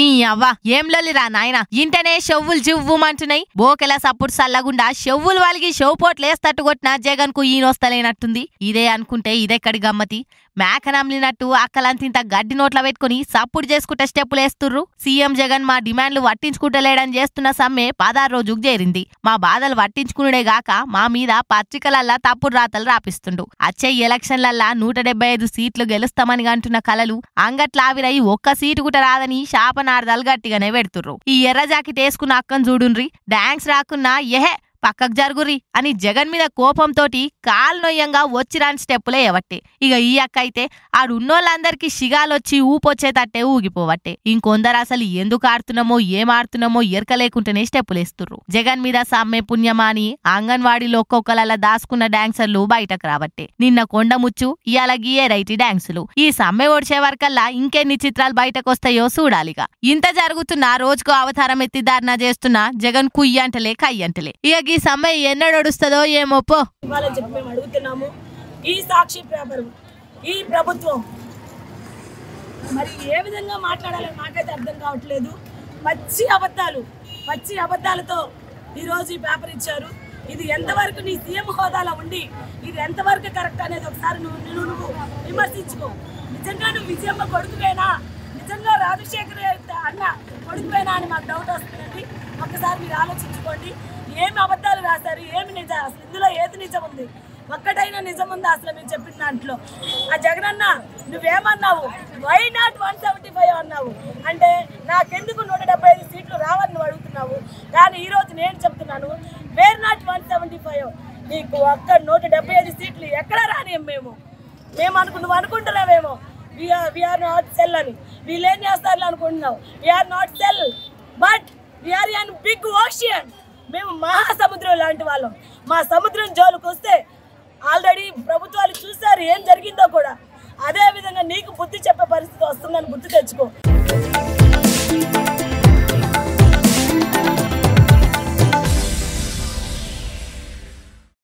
ఈ అవ్వ ఏం లొల్లిరా నాయన ఇంటనే షెవ్వులు జివ్వుమంటున్నాయి. బోకెలా సప్పుడు సల్లగుండా షెవ్వులు వాలిగి షెవ్వుపోట్లేస్తట్టు కొట్టిన జగన్ కు ఈయనొస్తలేనట్టుంది. ఇదే అనుకుంటే ఇదెక్కడి గమ్మతి. మేకనమ్లినట్టు అక్కలంతింత గడ్డి నోట్ల పెట్టుకుని సప్పుడు చేసుకుంటే స్టెప్పులేస్తుర్రు. సీఎం జగన్ మా డిమాండ్లు పట్టించుకుంటలేడని చేస్తున్న సమ్మె 16 రోజుకు చేరింది. మా బాధలు పట్టించుకునుడే గాక మా మీద పత్రికలల్లా తప్పుడు రాతలు రాపిస్తుండు. అచ్చే ఎలక్షన్లల్లా 175 సీట్లు గెలుస్తామని అంటున్న కలలు అంగట్లావిరై ఒక్క సీటు గుట రాదని శాపనార్థాలు గట్టిగానే పెడుతుర్రు. ఈ ఎర్ర జాకెట్ వేసుకున్న అక్కను చూడుండ్రి, డాన్స్ రాకున్నా ఎహే పక్కకు జరుగుర్రి అని జగన్ మీద కోపంతోటి కాల్నొయ్యంగా వచ్చిరాని స్టెప్పులే ఎవట్టే. ఇక ఈ అక్క అయితే ఆడున్నోళ్ళందరికీ షిగాలొచ్చి ఊపొచ్చేటట్టే ఊగిపోవట్టే. ఇంకొందరు అసలు ఎందుకు ఆడుతున్నామో ఏం ఆడుతున్నామో ఎరకలేకుంటేనే స్టెప్పులేస్తుర్రు. జగన్ మీద సమ్మె పుణ్యమాని అంగన్వాడీలో ఒక్కొక్కలలా దాసుకున్న డాన్సర్లు బయటకు రావట్టే. నిన్న కొండముచ్చు ఇయాల గియేరైటీ డాన్సులు. ఈ సమ్మె ఓడిచే వరకల్లా ఇంకెన్ని చిత్రాలు బయటకొస్తాయో చూడాలిగా. ఇంత జరుగుతున్నా రోజుకు అవతారం ఎత్తి ధారణ చేస్తున్న జగన్ కుయ్యంటలే కయ్యంటలే. ఇక ఈ సమ్మె ఎన్నడొడుస్తుందో ఏమో పో. చెప్పి మేము అడుగుతున్నాము, ఈ సాక్షి పేపర్ ఈ ప్రభుత్వం మరి ఏ విధంగా మాట్లాడాలో మాకైతే అర్థం కావట్లేదు. పచ్చి అబద్ధాలతో ఈరోజు ఈ పేపర్ ఇచ్చారు. ఇది ఎంతవరకు నీ సీఎం హోదాలో ఉండి ఇది ఎంతవరకు కరెక్ట్ అనేది ఒకసారి నువ్వు విమర్శించుకో. నిజంగా నువ్వు విజయమ్మ కొడుకువేనా, నిజంగా రాజశేఖర్ అన్న కొడుకువేనా అని మాకు డౌట్ వస్తుందండి. ఒక్కసారి మీరు ఆలోచించుకోండి. ఏమి అబద్ధాలు రాశారు, ఏమి నిజం, అసలు ఇందులో ఏది నిజం ఉంది, ఒక్కటైనా నిజం ఉందా అసలు మీరు చెప్పిన దాంట్లో? ఆ జగనన్న నువ్వేమన్నావు, వై నాట్ 175 అన్నావు అంటే నాకెందుకు 175 సీట్లు రావని నువ్వు అడుగుతున్నావు. కానీ ఈరోజు నేను చెప్తున్నాను, వేర్ నాట్ 175. నీకు ఒక్క 175 సీట్లు ఎక్కడ రానియం మేము నువ్వు అనుకుంటున్నావేమో వీఆర్ నాట్ సెల్ అని. వీళ్ళు ఏం చేస్తారు అనుకుంటున్నావు? We are not cell, but we are in big ocean. మేము మహాసముద్రం లాంటి వాళ్ళం. మా సముద్రం జోలుకు వస్తే ఆల్రెడీ ప్రభుత్వాలు చూశారు ఏం జరిగిందో కూడా. అదే విధంగా నీకు బుద్ధి చెప్పే పరిస్థితి వస్తుందని గుర్తు తెచ్చుకో.